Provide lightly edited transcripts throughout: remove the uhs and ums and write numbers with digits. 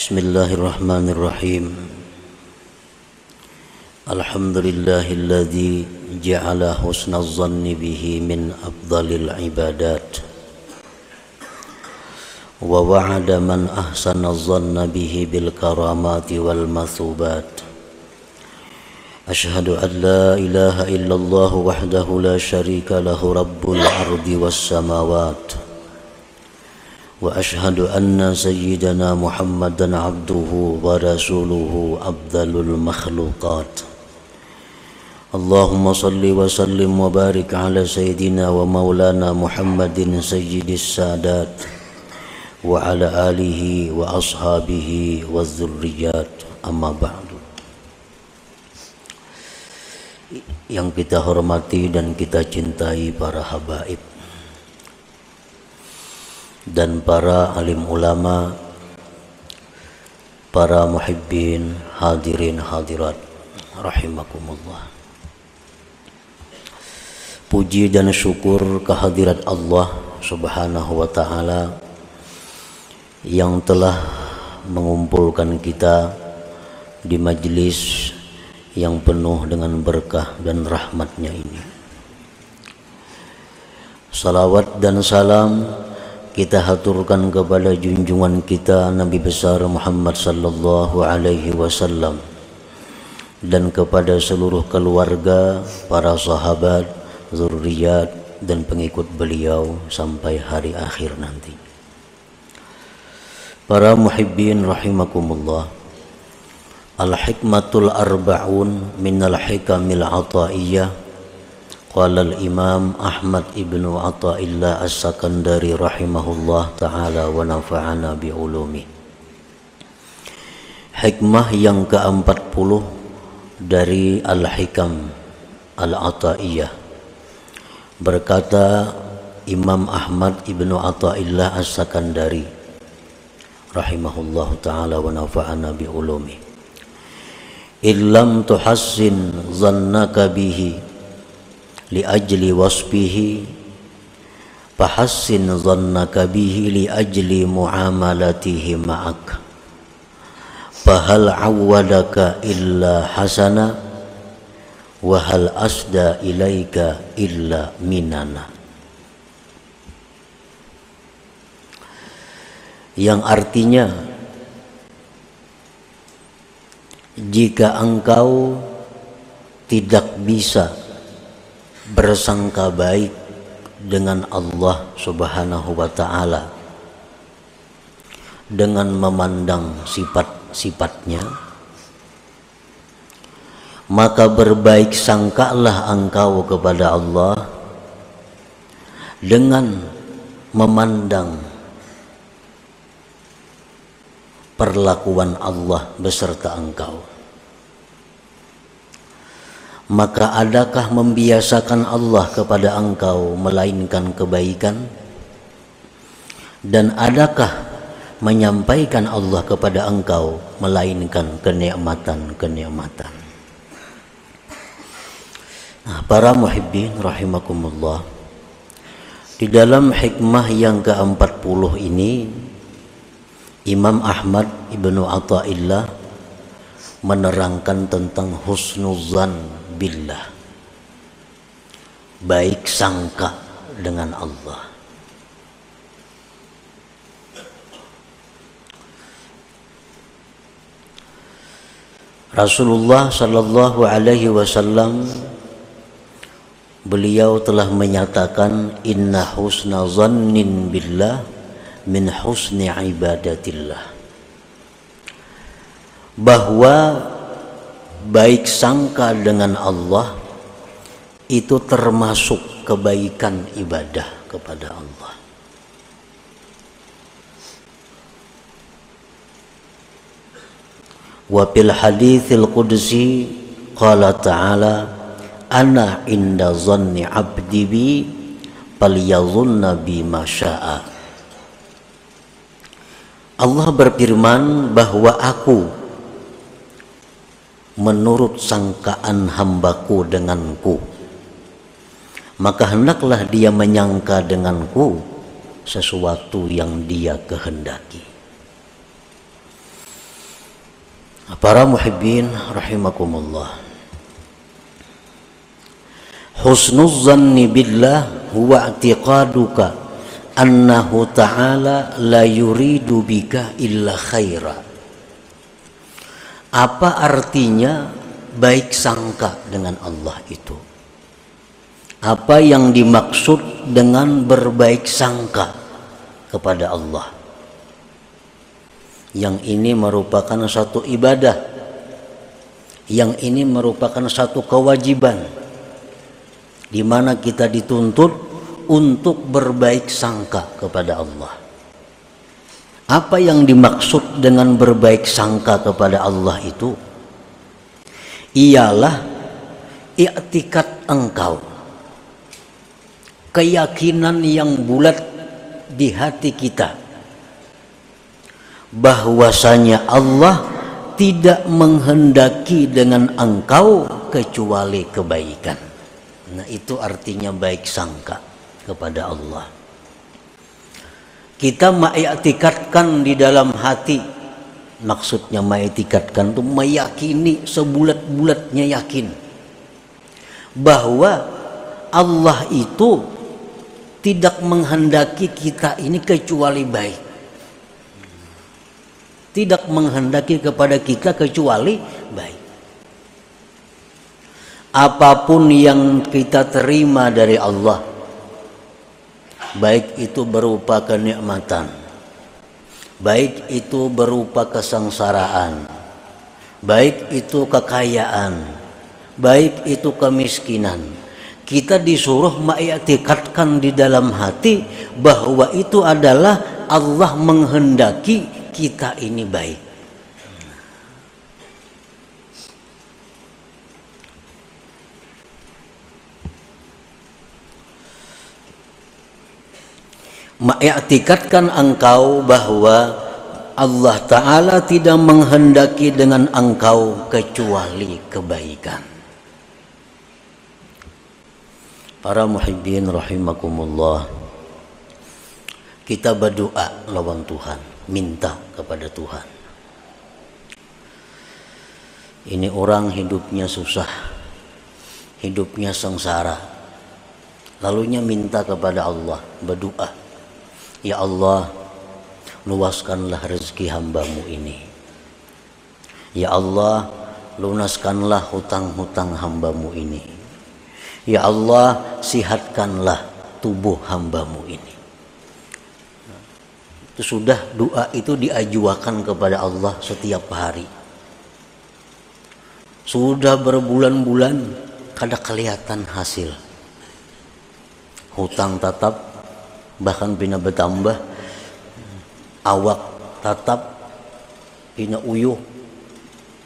Bismillahirrahmanirrahim. Alhamdulillahilladzi ja'ala husnal zanni bihi min afdalil ibadat wa wa'ada man ahsana zanna bihi bil karamati wal mathubat. Ashhadu an la ilaha illallah wahdahu la syarika lahu rabbul ardi was samawat. Wa ashhadu anna sayyidana Muhammadan abduhu wa rasuluhu afdalul makhluqat. Allahumma salli wa sallim wa barik ala sayyidina wa maulana Muhammadin sayyidis sadat wa ala alihi wa ashabihi wa dzurriyyat, amma ba'du. Yang kita hormati dan kita cintai para habaib dan para alim ulama, para muhibbin, hadirin hadirat rahimakumullah. Puji dan syukur kehadirat Allah Subhanahu wa ta'ala yang telah mengumpulkan kita di majlis yang penuh dengan berkah dan rahmatnya ini. Salawat dan salam kita haturkan kepada junjungan kita Nabi besar Muhammad sallallahu alaihi wasallam dan kepada seluruh keluarga, para sahabat, zurriyat dan pengikut beliau sampai hari akhir nanti. Para muhibbin rahimakumullah, al-hikmatul arba'un minal hikamil ataiyah. Qala al-Imam Ahmad ibnu Athaillah As-Sakandari rahimahullah ta'ala wa nafa'ana bi'ulumi. Hikmah yang ke-40 dari Al-Hikam Al-Athaiyah. Berkata Imam Ahmad ibnu Athaillah As-Sakandari rahimahullah ta'ala wa nafa'ana bi'ulumi. Illam tuhassin zannaka bihi li ajli wasfihi fahassin dhannaka bihi li ajli muamalatihi ma'ak fahal awwadaka illa hasana wa hal asda ilaika illa minana. Yang artinya, jika engkau tidak bisa bersangka baik dengan Allah Subhanahu wa ta'ala dengan memandang sifat-sifatnya, maka berbaik sangkalah engkau kepada Allah dengan memandang perlakuan Allah beserta engkau. Maka adakah membiasakan Allah kepada engkau melainkan kebaikan? Dan adakah menyampaikan Allah kepada engkau melainkan kenikmatan-kenikmatan? Nah, para muhibbin rahimakumullah, di dalam hikmah yang ke-40 ini Imam Ahmad ibnu Athaillah menerangkan tentang husnuzan billah, baik sangka dengan Allah. Rasulullah sallallahu alaihi wasallam beliau telah menyatakan inna husna zannin billah min husni ibadatillah, bahwa baik sangka dengan Allah itu termasuk kebaikan ibadah kepada Allah. Wa fil haditsil qudsi qala ta'ala ana inda zanni 'abdi bi falyadhunna bi ma syaa. Allah berfirman bahwa aku menurut sangkaan hambaku denganku, maka hendaklah dia menyangka denganku sesuatu yang dia kehendaki. Para muhibbin rahimakumullah, husnuz zanni billah huwa i'tiqaduka annahu ta'ala la yuridu bika illa khaira. Apa artinya baik sangka dengan Allah itu? Apa yang dimaksud dengan berbaik sangka kepada Allah? Yang ini merupakan satu ibadah, yang ini merupakan satu kewajiban, di mana kita dituntut untuk berbaik sangka kepada Allah. Apa yang dimaksud dengan berbaik sangka kepada Allah itu? Ialah i'tikad engkau, keyakinan yang bulat di hati kita bahwasanya Allah tidak menghendaki dengan engkau kecuali kebaikan. Nah, itu artinya baik sangka kepada Allah. Kita mengiktikadkan di dalam hati, maksudnya mengiktikadkan itu meyakini sebulat-bulatnya yakin bahwa Allah itu tidak menghendaki kita ini kecuali baik, tidak menghendaki kepada kita kecuali baik. Apapun yang kita terima dari Allah, baik itu berupa kenikmatan, baik itu berupa kesengsaraan, baik itu kekayaan, baik itu kemiskinan, kita disuruh mengiktikadkan di dalam hati bahwa itu adalah Allah menghendaki kita ini baik. Mengiktikadkan engkau bahwa Allah Ta'ala tidak menghendaki dengan engkau kecuali kebaikan. Para muhibbin rahimakumullah, kita berdoa lawan Tuhan, minta kepada Tuhan. Ini orang hidupnya susah, hidupnya sengsara, lalunya minta kepada Allah, berdoa, ya Allah, luaskanlah rezeki hambamu ini. Ya Allah, lunaskanlah hutang-hutang hambamu ini. Ya Allah, sihatkanlah tubuh hambamu ini. Itu sudah, doa itu diajukan kepada Allah setiap hari. Sudah berbulan-bulan kada kelihatan hasil. Hutang tetap, bahkan pina bertambah, awak tetap pina uyuh,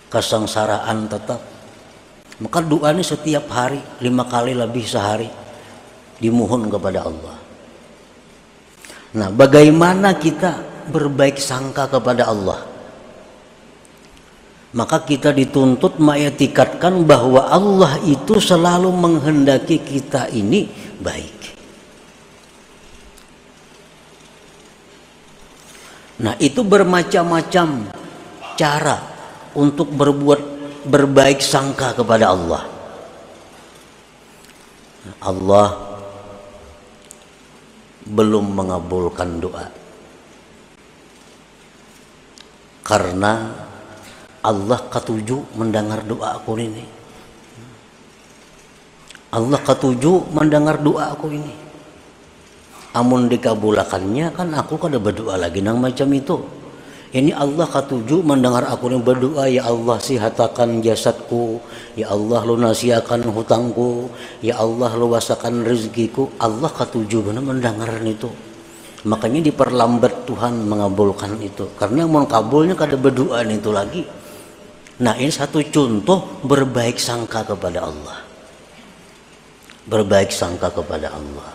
kesengsaraan tetap. Maka doa ini setiap hari 5 kali lebih sehari dimohon kepada Allah. Nah, bagaimana kita berbaik sangka kepada Allah? Maka kita dituntut mengiktikadkan bahwa Allah itu selalu menghendaki kita ini baik. Nah, itu bermacam-macam cara untuk berbaik sangka kepada Allah. Allah belum mengabulkan doa karena Allah ketujuh mendengar doa aku ini. Allah ketujuh mendengar doa aku ini. Amun dikabulakannya kan aku kada berdoa lagi nang macam itu. Ini Allah ketujuh mendengar aku yang berdoa, ya Allah sihatakan jasadku, ya Allah lunasiakan hutangku, ya Allah luasakan rezekiku. Allah ketujuh benar mendengar itu. Makanya diperlambat Tuhan mengabulkan itu. Karena mau kabulnya kada berdoa itu lagi. Nah, ini satu contoh berbaik sangka kepada Allah. Berbaik sangka kepada Allah.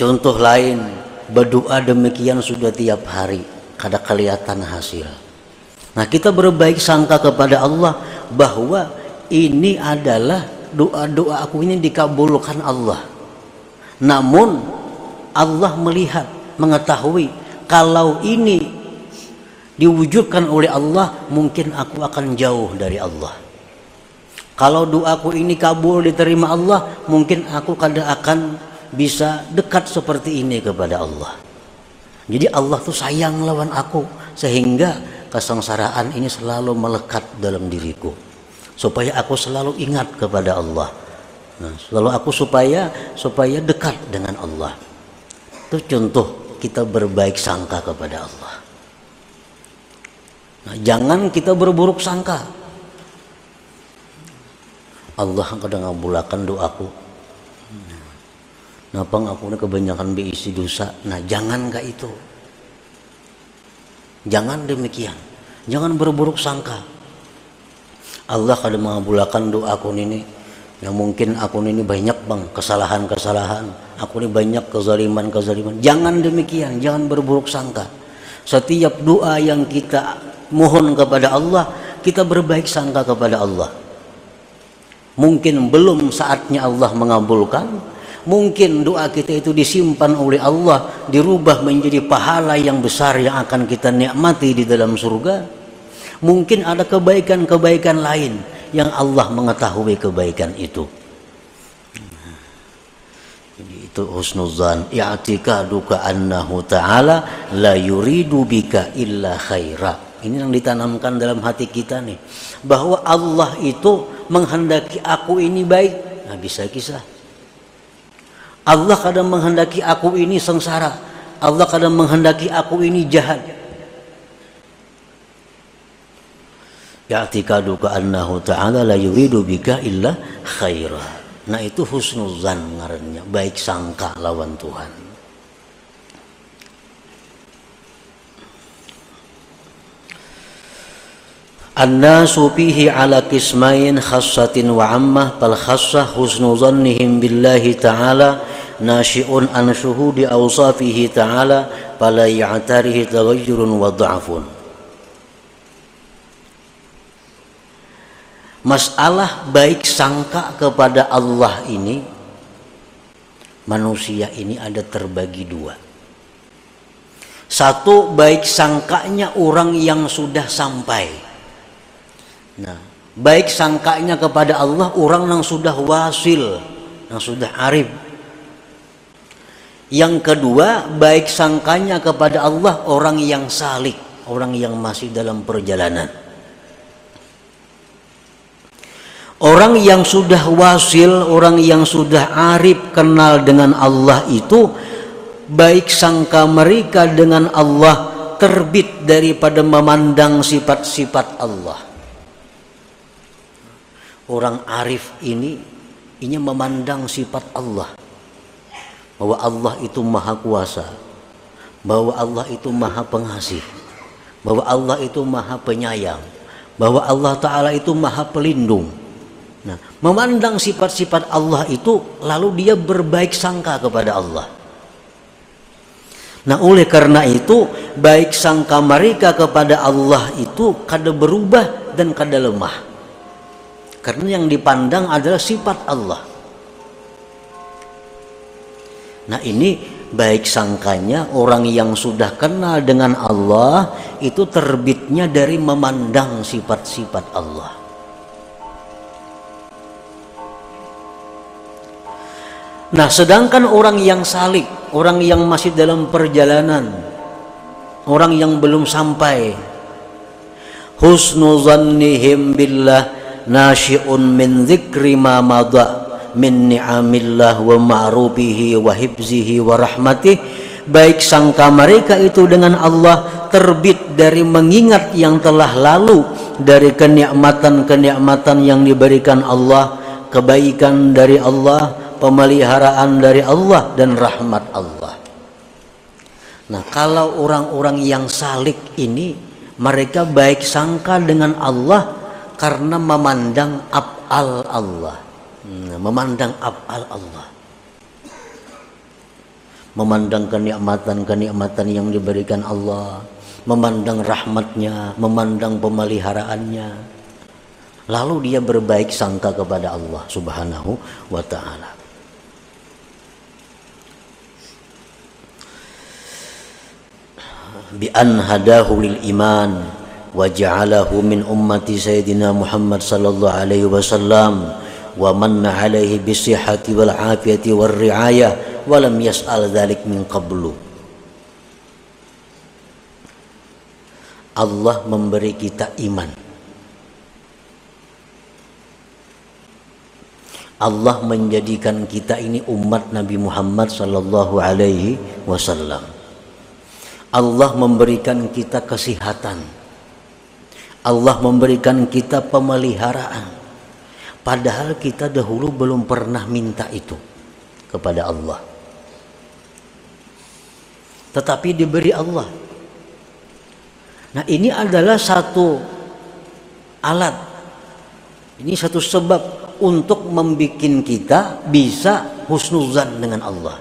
Contoh lain, berdoa demikian sudah tiap hari, kada kelihatan hasil. Nah, kita berbaik sangka kepada Allah bahwa ini adalah doa-doa aku ini dikabulkan Allah. Namun Allah melihat, mengetahui kalau ini diwujudkan oleh Allah, mungkin aku akan jauh dari Allah. Kalau doaku ini kabul, diterima Allah, mungkin aku kadang akan bisa dekat seperti ini kepada Allah. Jadi Allah tuh sayang lawan aku, sehingga kesengsaraan ini selalu melekat dalam diriku, supaya aku selalu ingat kepada Allah. Nah, selalu aku supaya dekat dengan Allah. Itu contoh kita berbaik sangka kepada Allah. Nah, jangan kita berburuk sangka. Allah kadang ngabulakan doaku. Napang aku ini kebanyakan berisi dosa. Nah, jangan kayak itu. Jangan demikian. Jangan berburuk sangka. Allah kadang mengabulkan doaku ini. Yang mungkin aku ini banyak bang kesalahan-kesalahan. Aku ini banyak kezaliman-kezaliman. Jangan demikian. Jangan berburuk sangka. Setiap doa yang kita mohon kepada Allah, kita berbaik sangka kepada Allah. Mungkin belum saatnya Allah mengabulkan, mungkin doa kita itu disimpan oleh Allah, dirubah menjadi pahala yang besar yang akan kita nikmati di dalam surga. Mungkin ada kebaikan-kebaikan lain yang Allah mengetahui kebaikan itu. Jadi itu husnuzan, i'tikaduka annahu ta'ala la yuridu bika illa khaira. Ini yang ditanamkan dalam hati kita nih, bahwa Allah itu menghendaki aku ini baik. Nah, bisa kisah. Allah kadang menghendaki aku ini sengsara. Allah kadang menghendaki aku ini jahat. Ya'tikaduka annahu ta'ala la yuridu bika illa khaira. Nah, itu husnuzan ngarannya, baik sangka lawan Tuhan. An-nasu fihi ala qismain khassatin wa ammah. Fal khassah husnu dhannihim billahi ta'ala nashi'un an syuhudi awsafihi ta'ala fala ya'tarihi taghayyurun wa dha'fun. Masalah baik sangka kepada Allah ini, manusia ini ada terbagi dua. Satu, baik sangkanya orang yang sudah sampai. Nah, baik sangkanya kepada Allah orang yang sudah wasil, yang sudah arif. Yang kedua, baik sangkanya kepada Allah orang yang salik, orang yang masih dalam perjalanan. Orang yang sudah wasil, orang yang sudah arif kenal dengan Allah itu, baik sangka mereka dengan Allah terbit daripada memandang sifat-sifat Allah. Orang arif ini memandang sifat Allah, bahwa Allah itu maha kuasa, bahwa Allah itu maha pengasih, bahwa Allah itu maha penyayang, bahwa Allah Ta'ala itu maha pelindung. Nah, memandang sifat-sifat Allah itu, lalu dia berbaik sangka kepada Allah. Nah, oleh karena itu, baik sangka mereka kepada Allah itu kada berubah dan kada lemah. Karena yang dipandang adalah sifat Allah. Nah, ini baik sangkanya orang yang sudah kenal dengan Allah itu terbitnya dari memandang sifat-sifat Allah. Nah, sedangkan orang yang salik, orang yang masih dalam perjalanan, orang yang belum sampai, husnu zannihim billah nasyi'un min dzikri ma madha min ni'amillah wa ma'rubihi wa hibzihi wa rahmatih. Baik sangka mereka itu dengan Allah terbit dari mengingat yang telah lalu, dari kenikmatan-kenikmatan yang diberikan Allah, kebaikan dari Allah, pemeliharaan dari Allah, dan rahmat Allah. Nah, kalau orang-orang yang salik ini, mereka baik sangka dengan Allah karena memandang af'al Allah, memandang af'al Allah, memandang kenikmatan-kenikmatan yang diberikan Allah, memandang rahmatnya, memandang pemeliharaannya, lalu dia berbaik sangka kepada Allah Subhanahu wa ta'ala. bi an hadahu lil iman wa ja'alahu min ummati sayyidina Muhammad sallallahu alaihi wasallam wa manna alaihi bisihhati wal afiyati war riayah wa lam yas'al dzalik min qablu. Allah memberi kita iman. Allah menjadikan kita ini umat Nabi Muhammad sallallahu alaihi wasallam. Allah memberikan kita kesehatan. Allah memberikan kita pemeliharaan. Padahal kita dahulu belum pernah minta itu kepada Allah. Tetapi diberi Allah. Nah, ini adalah satu alat. Ini satu sebab untuk membuat kita bisa husnuzan dengan Allah.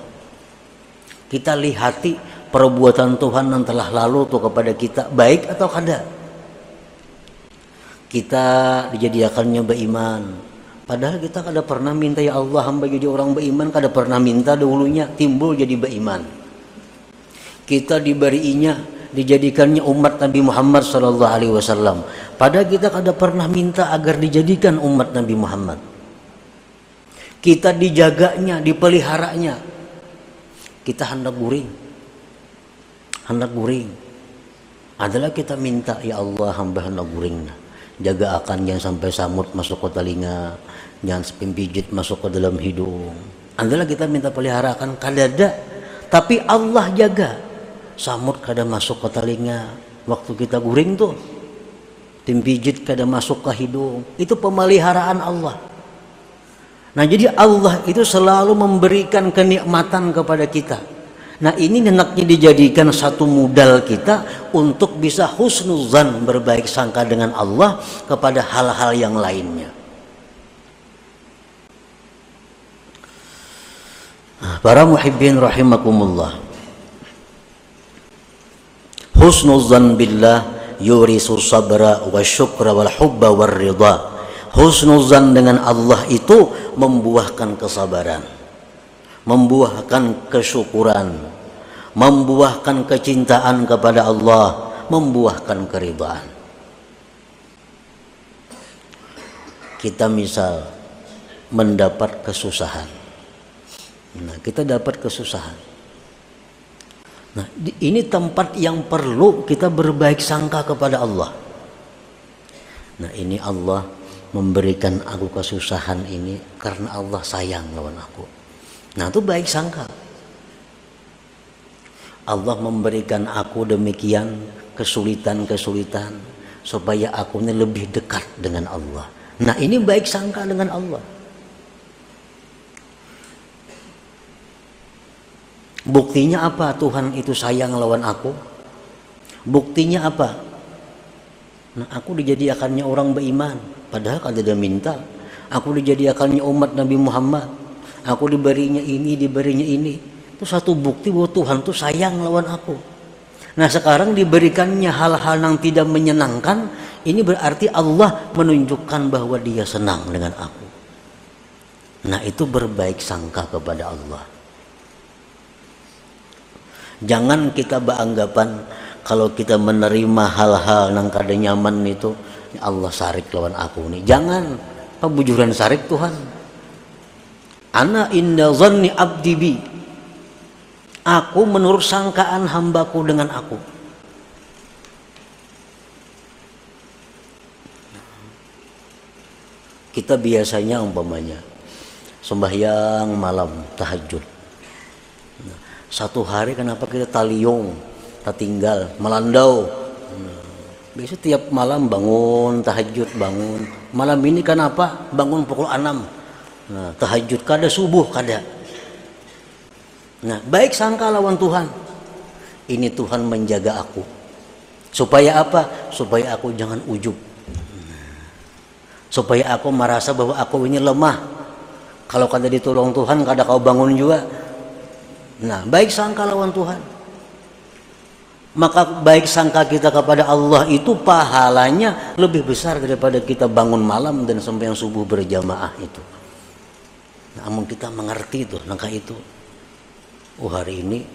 Kita lihati perbuatan Tuhan yang telah lalu tuh kepada kita, baik atau kada. Kita dijadikannya beriman, padahal kita kada pernah minta, ya Allah hamba jadi orang beriman, kada pernah minta dahulunya, timbul jadi beriman. Kita diberinya, dijadikannya umat Nabi Muhammad sallallahu alaihi wasallam, padahal kita kada pernah minta agar dijadikan umat Nabi Muhammad. Kita dijaganya, dipeliharanya, kita hendak guring adalah kita minta, ya Allah hamba hendak guring, jaga akan jangan sampai samut masuk ke telinga, jangan pimpijit masuk ke dalam hidung, adalah kita minta peliharakan. Kadada, tapi Allah jaga samut kada masuk ke telinga waktu kita guring tuh, pimpijit kada masuk ke hidung, itu pemeliharaan Allah. Nah, jadi Allah itu selalu memberikan kenikmatan kepada kita. Nah, ini hendaknya dijadikan satu modal kita untuk bisa husnuzan, berbaik sangka dengan Allah kepada hal-hal yang lainnya. Para muhibbin rahimakumullah, husnuzan billah yurisu sabra wa syukra wal hubba war ridha. Husnuzan dengan Allah itu membuahkan kesabaran, membuahkan kesyukuran, membuahkan kecintaan kepada Allah, membuahkan keridhaan. Kita misal mendapat kesusahan, nah kita dapat kesusahan, nah ini tempat yang perlu kita berbaik sangka kepada Allah. Nah, ini Allah memberikan aku kesusahan ini karena Allah sayang lawan aku. Nah, itu baik sangka. Allah memberikan aku demikian kesulitan-kesulitan supaya aku ini lebih dekat dengan Allah. Nah, ini baik sangka dengan Allah. Buktinya apa Tuhan itu sayang lawan aku? Buktinya apa? Nah, aku dijadikannya orang beriman, padahal kada ada minta. Aku dijadikannya umat Nabi Muhammad, aku diberinya ini, diberinya ini. Itu satu bukti bahwa Tuhan tuh sayang lawan aku. Nah, sekarang diberikannya hal-hal yang tidak menyenangkan, ini berarti Allah menunjukkan bahwa Dia senang dengan aku. Nah, itu berbaik sangka kepada Allah. Jangan kita beranggapan kalau kita menerima hal-hal yang kada nyaman itu, Allah sarik lawan aku nih. Jangan, kebujuran sarik Tuhan. Ana inna zanni abdi bi. Aku menurut sangkaan hambaku dengan aku. Kita biasanya umpamanya sembahyang malam tahajud. Satu hari kenapa kita taliyung, tinggal melandau. Biasa tiap malam bangun tahajud, bangun. Malam ini kenapa bangun pukul 6. Nah, tahajud kada, subuh kada. Nah, baik sangka lawan Tuhan. Ini Tuhan menjaga aku. Supaya apa? Supaya aku jangan ujub. Supaya aku merasa bahwa aku ini lemah. Kalau kada ditolong Tuhan, kada kau bangun juga. Nah, baik sangka lawan Tuhan. Maka baik sangka kita kepada Allah itu pahalanya lebih besar daripada kita bangun malam dan sembahyang subuh berjamaah itu. Namun kita mengerti itu, langkah itu. Oh, hari ini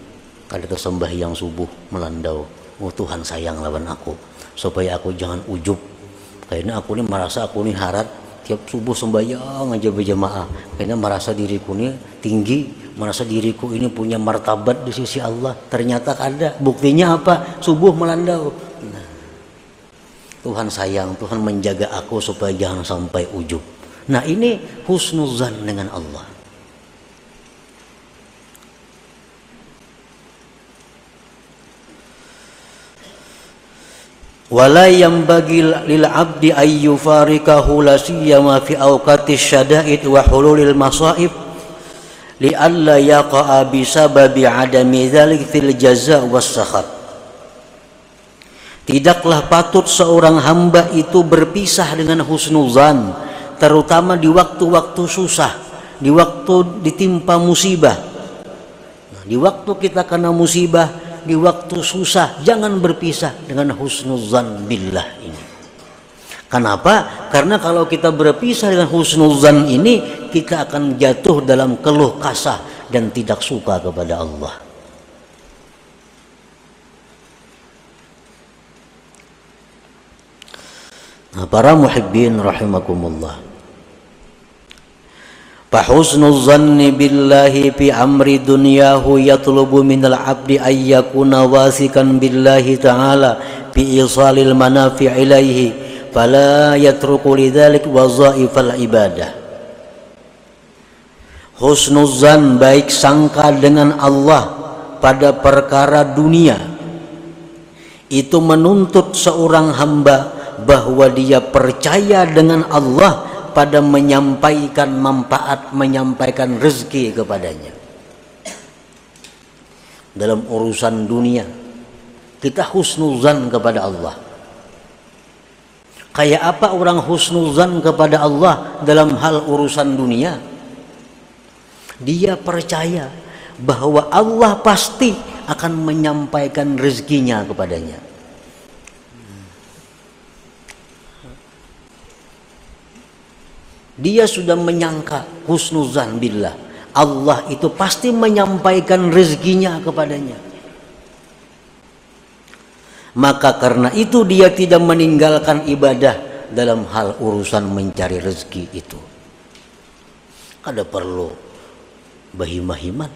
kada sembahyang subuh melandau, oh Tuhan sayang lawan aku, supaya aku jangan ujub. Kayaknya aku ini merasa aku ini harat tiap subuh sembahyang aja berjamaah. Kayaknya merasa diriku ini tinggi, merasa diriku ini punya martabat di sisi Allah. Ternyata ada. Buktinya apa? Subuh melandau. Nah, Tuhan sayang, Tuhan menjaga aku supaya jangan sampai ujub. Nah, ini husnuzan dengan Allah. Wala yanbaghi lil 'abdi ay yufarikahu la siyama fi awqatis syada'id wa hululil masa'ib li alla yaqa'a bi sababi 'adami dzalik fil jazaa' was sakhat. Tidaklah patut seorang hamba itu berpisah dengan husnuzan, terutama di waktu-waktu susah, di waktu ditimpa musibah. Nah, di waktu kita kena musibah, di waktu susah, jangan berpisah dengan husnuzan billah ini. Kenapa? Karena kalau kita berpisah dengan husnuzan ini, kita akan jatuh dalam keluh kasah dan tidak suka kepada Allah. Nah, para muhibbin rahimakumullah, fahusnul zanni billahi fi amri dunyahu yatlubu minal abdi ayyakuna wasikan billahi ta'ala fi isalil manafi' ilaihi fala yatruku lidhalik wazaifal ibadah. Husnul zan, baik sangka dengan Allah pada perkara dunia, itu menuntut seorang hamba bahwa dia percaya dengan Allah pada menyampaikan manfaat, menyampaikan rezeki kepadanya. Dalam urusan dunia, kita husnuzan kepada Allah. Kayak apa orang husnuzan kepada Allah dalam hal urusan dunia? Dia percaya bahwa Allah pasti akan menyampaikan rezekinya kepadanya. Dia sudah menyangka husnuzan billah, Allah itu pasti menyampaikan rezekinya kepadanya. Maka karena itu dia tidak meninggalkan ibadah dalam hal urusan mencari rezeki itu. Kada perlu bahimah-himat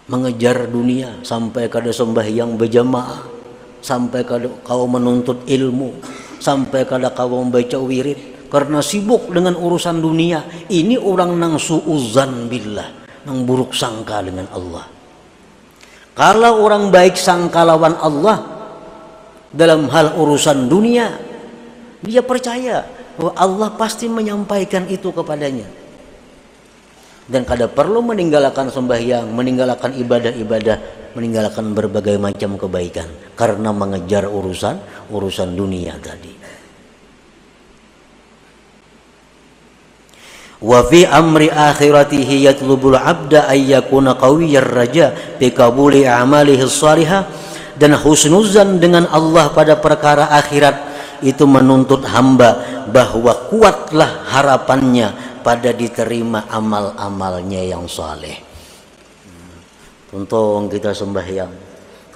mengejar dunia sampai kada sembahyang berjamaah, sampai kada kau menuntut ilmu, sampai kada kau membaca wirid. Karena sibuk dengan urusan dunia, ini orang nang su'uzan billah, nang buruk sangka dengan Allah. Kalau orang baik sangka lawan Allah dalam hal urusan dunia, dia percaya bahwa Allah pasti menyampaikan itu kepadanya. Dan kada perlu meninggalkan sembahyang, meninggalkan ibadah-ibadah, meninggalkan berbagai macam kebaikan karena mengejar urusan dunia tadi. Wa fi amri akhiratihi yatlubul abda ayyakuna qawiyyar raja bi qabuli a'malihi shalihah. Dan husnuzan dengan Allah pada perkara akhirat itu menuntut hamba bahwa kuatlah harapannya pada diterima amal-amalnya yang saleh. Tuntung kita sembahyang,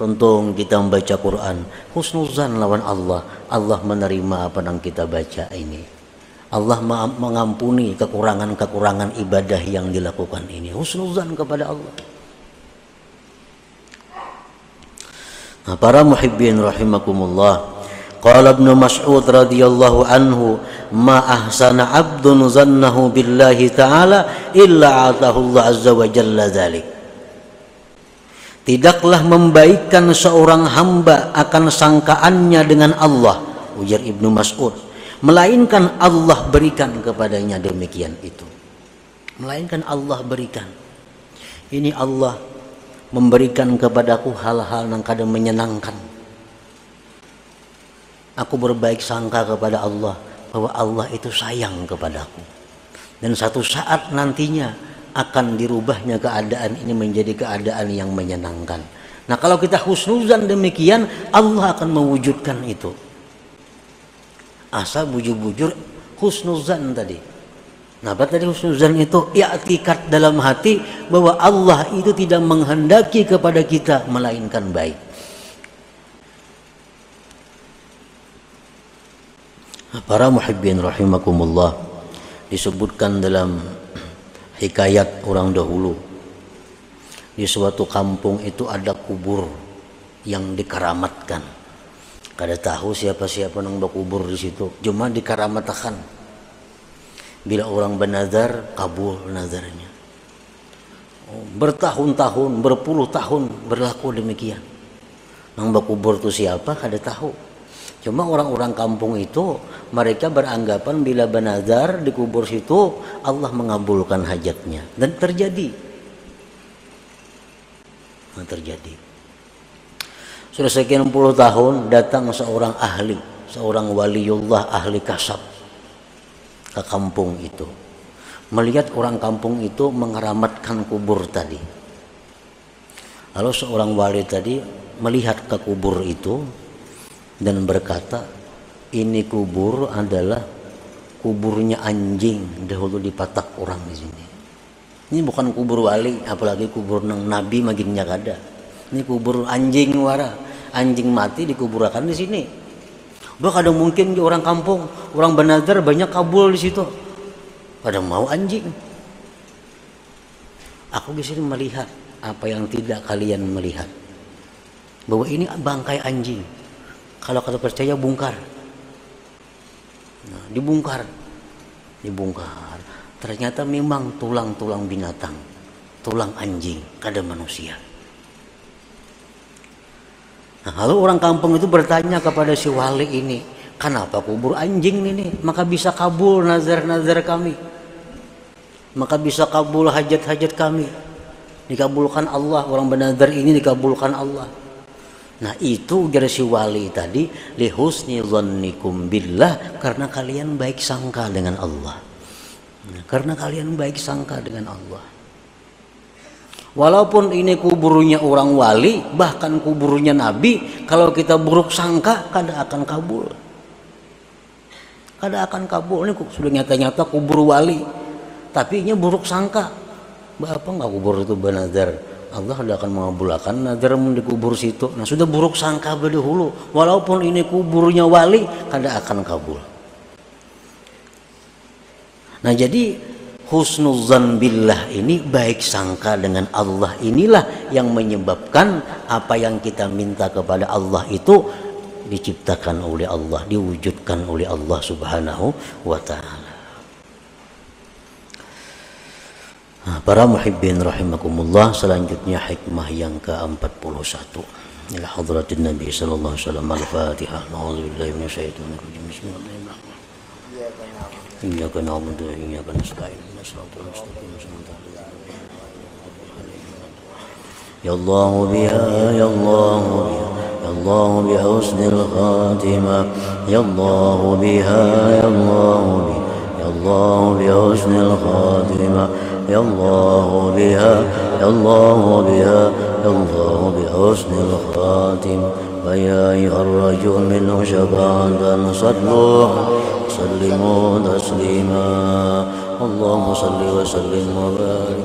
tuntung kita membaca Quran, husnuzan lawan Allah, Allah menerima apa yang kita baca ini. Allah mengampuni kekurangan-kekurangan ibadah yang dilakukan ini. Husnuzan kepada Allah. Nah, para muhibbin rahimakumullah, qala Ibnu Mas'ud radhiyallahu anhu, ma ahsana 'abdun zannahu billahi ta'ala illa atahu Allah azza wa jalla dzalik. Tidaklah membaikkan seorang hamba akan sangkaannya dengan Allah, ujar Ibnu Mas'ud, melainkan Allah berikan kepadanya demikian itu. Melainkan Allah berikan. Ini Allah memberikan kepadaku hal-hal yang kadang menyenangkan. Aku berbaik sangka kepada Allah bahwa Allah itu sayang kepadaku. Dan satu saat nantinya akan dirubahnya keadaan ini menjadi keadaan yang menyenangkan. Nah, kalau kita husnuzan demikian, Allah akan mewujudkan itu. Asal bujur-bujur husnuzan tadi. Nah, apa tadi husnuzan itu? I'tiqad dalam hati bahwa Allah itu tidak menghendaki kepada kita melainkan baik. Para muhibbin rahimakumullah, disebutkan dalam hikayat orang dahulu, di suatu kampung itu ada kubur yang dikeramatkan. Kada tahu siapa-siapa nang berkubur di situ, cuma dikeramatkan. Bila orang bernazar, kabul nazarnya. Bertahun-tahun, berpuluh tahun berlaku demikian. Nang berkubur itu siapa kada tahu. Cuma orang-orang kampung itu mereka beranggapan bila bernazar di kubur situ Allah mengabulkan hajatnya, dan terjadi. Terjadi. Sudah sekian puluh tahun datang seorang ahli, seorang waliullah ahli kasab ke kampung itu. Melihat orang kampung itu mengeramatkan kubur tadi. Lalu seorang wali tadi melihat ke kubur itu dan berkata, ini kubur adalah kuburnya anjing dahulu dipatak orang di sini. Ini bukan kubur wali, apalagi kubur nang nabi maginnya kada. Ini kubur anjing wara. Anjing mati dikuburkan di sini. Bah kadang mungkin di orang kampung, orang bernazar banyak kabul di situ. Pada mau anjing. Aku di sini melihat apa yang tidak kalian melihat. Bahwa ini bangkai anjing. Kalau kata percaya bongkar. Nah, dibongkar. Ternyata memang tulang-tulang binatang, tulang anjing, kada manusia. Nah, lalu orang kampung itu bertanya kepada si wali ini, kenapa kubur anjing ini? Maka bisa kabul nazar-nazar kami, maka bisa kabul hajat-hajat kami, dikabulkan Allah. Orang bernazar ini dikabulkan Allah. Nah itu ujar si wali tadi, lihusni dzannikum billah, karena kalian baik sangka dengan Allah. Karena kalian baik sangka dengan Allah. Walaupun ini kuburnya orang wali, bahkan kuburnya nabi, kalau kita buruk sangka kada akan kabul. Kada akan kabul. Ini sudah nyata-nyata kubur wali, tapi ini buruk sangka. Apa enggak kubur itu bernazar? Allah tidak akan mengabulkan nazarmu di kubur situ. Nah sudah buruk sangka berdahulu. Walaupun ini kuburnya wali, kada akan kabul. Nah jadi husnuzan billah ini, baik sangka dengan Allah inilah yang menyebabkan apa yang kita minta kepada Allah itu diciptakan oleh Allah, diwujudkan oleh Allah Subhanahu wa ta'ala. Nah, para muhibbin rahimakumullah, selanjutnya hikmah yang ke-41 ila hadratin Nabi sallallahu alaihi wasallam. Al-Fatihah. A'udzubillahi minasyaitonir rajim. Bismillahirrahmanirrahim. Iyyaka na'budu wa iyyaka nasta'in. Shiratal mustaqim. Ya Allah biha, ya Allah biha, ya Allah bi husnil khatimah. Ya Allah biha, ya Allah biha, ya Allah bi husnil khatimah. Ya Allah biha, ya Allah biha, ya Allah bi husnil khatimah. فيا أيها الرجل منه شفاعة صلوا سلموا تسليما اللهم صل وسلم وبارك